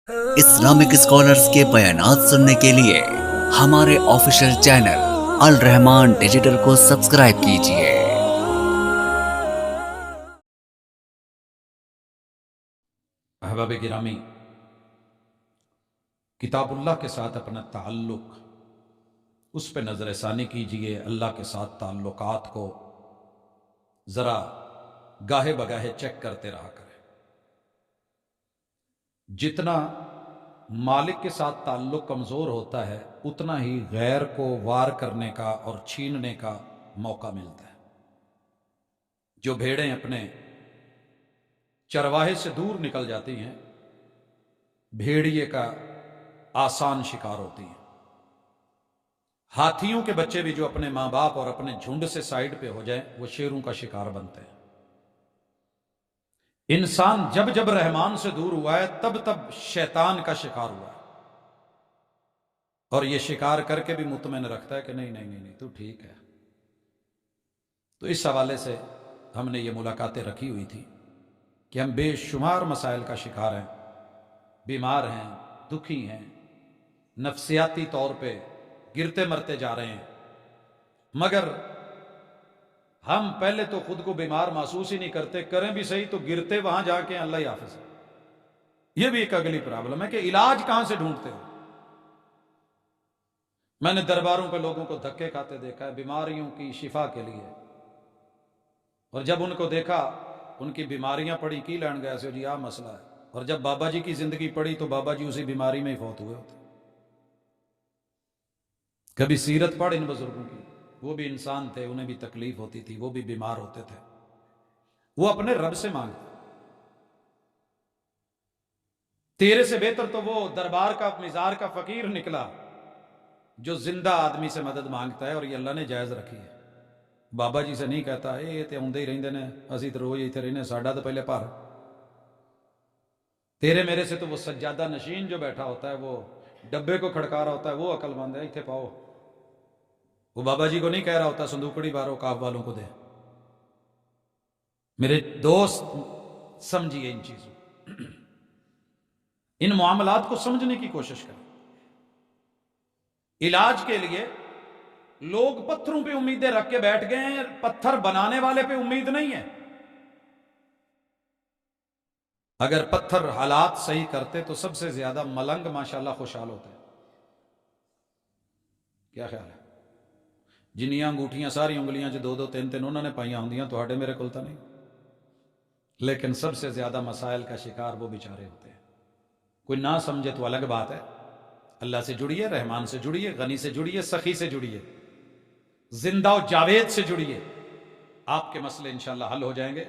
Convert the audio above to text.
Islamic scholars کے بیانات سننے کے لیے ہمارے آفیشیل چینل الرحمان ڈیجیٹل کو سبسکرائب کیجیے۔ احباب گرامی، کتاب اللہ کے ساتھ اپنا تعلق اس پہ نظر ثانی کیجئے۔ اللہ کے ساتھ تعلقات کو ذرا گاہے بگاہے چیک کرتے رہا کریں۔ جتنا مالک کے ساتھ تعلق کمزور ہوتا ہے اتنا ہی غیر کو وار کرنے کا اور چھیننے کا موقع ملتا ہے۔ جو بھیڑیں اپنے چرواہے سے دور نکل جاتی ہیں بھیڑیے کا آسان شکار ہوتی ہیں۔ ہاتھیوں کے بچے بھی جو اپنے ماں باپ اور اپنے جھنڈ سے سائیڈ پہ ہو جائیں وہ شیروں کا شکار بنتے ہیں۔ انسان جب جب رحمان سے دور ہوا ہے تب تب شیطان کا شکار ہوا ہے، اور یہ شکار کر کے بھی مطمئن رکھتا ہے کہ نہیں تو ٹھیک ہے۔ تو اس حوالے سے ہم نے یہ ملاقاتیں رکھی ہوئی تھی کہ ہم بے شمار مسائل کا شکار ہیں، بیمار ہیں، دکھی ہیں، نفسیاتی طور پہ گرتے مرتے جا رہے ہیں، مگر ہم پہلے تو خود کو بیمار محسوس ہی نہیں کرتے، کریں بھی صحیح تو گرتے وہاں جا کے اللہ ہی حافظ ہے۔ یہ بھی ایک اگلی پرابلم ہے کہ علاج کہاں سے ڈھونڈتے ہو۔ میں نے درباروں پہ لوگوں کو دھکے کھاتے دیکھا ہے بیماریوں کی شفا کے لیے، اور جب ان کو دیکھا ان کی بیماریاں پڑی کی لین گیا سے جی مسئلہ ہے، اور جب بابا جی کی زندگی پڑی تو بابا جی اسی بیماری میں ہی فوت ہوئے ہوتے۔ کبھی سیرت پڑھ ان بزرگوں کی، وہ بھی انسان تھے، انہیں بھی تکلیف ہوتی تھی، وہ بھی بیمار ہوتے تھے، وہ اپنے رب سے مانگتے۔ تیرے سے بہتر تو وہ دربار کا مزار کا فقیر نکلا جو زندہ آدمی سے مدد مانگتا ہے، اور یہ اللہ نے جائز رکھی ہے۔ بابا جی سے نہیں کہتا یہ تے آندے ہی رہندے نے، اسی تو روز ایتھے رہنے، ساڈا تو پہلے پر۔ تیرے میرے سے تو وہ سجادہ نشین جو بیٹھا ہوتا ہے، وہ ڈبے کو کھڑکا رہا ہوتا ہے، وہ عقل مند ہے، ایتھے پاؤ۔ وہ بابا جی کو نہیں کہہ رہا ہوتا صندوقڑی بارو کاف والوں کو دے۔ میرے دوست سمجھیے ان چیزوں، ان معاملات کو سمجھنے کی کوشش کریں۔ علاج کے لیے لوگ پتھروں پہ امیدیں رکھ کے بیٹھ گئے ہیں، پتھر بنانے والے پہ امید نہیں ہے۔ اگر پتھر حالات صحیح کرتے تو سب سے زیادہ ملنگ ماشاءاللہ خوشحال ہوتے ہیں۔ کیا خیال ہے؟ جنیاں انگوٹھیاں ساری انگلیاں جو دو دو تین تین انہوں نے پائیاں ہوندیاں تو ہاڑے میرے کلتا نہیں، لیکن سب سے زیادہ مسائل کا شکار وہ بیچارے ہوتے ہیں۔ کوئی نہ سمجھے تو الگ بات ہے، اللہ سے جڑیے، رحمان سے جڑیے، غنی سے جڑیے، سخی سے جڑیے، زندہ و جاوید سے جڑیے، آپ کے مسئلے انشاءاللہ حل ہو جائیں گے۔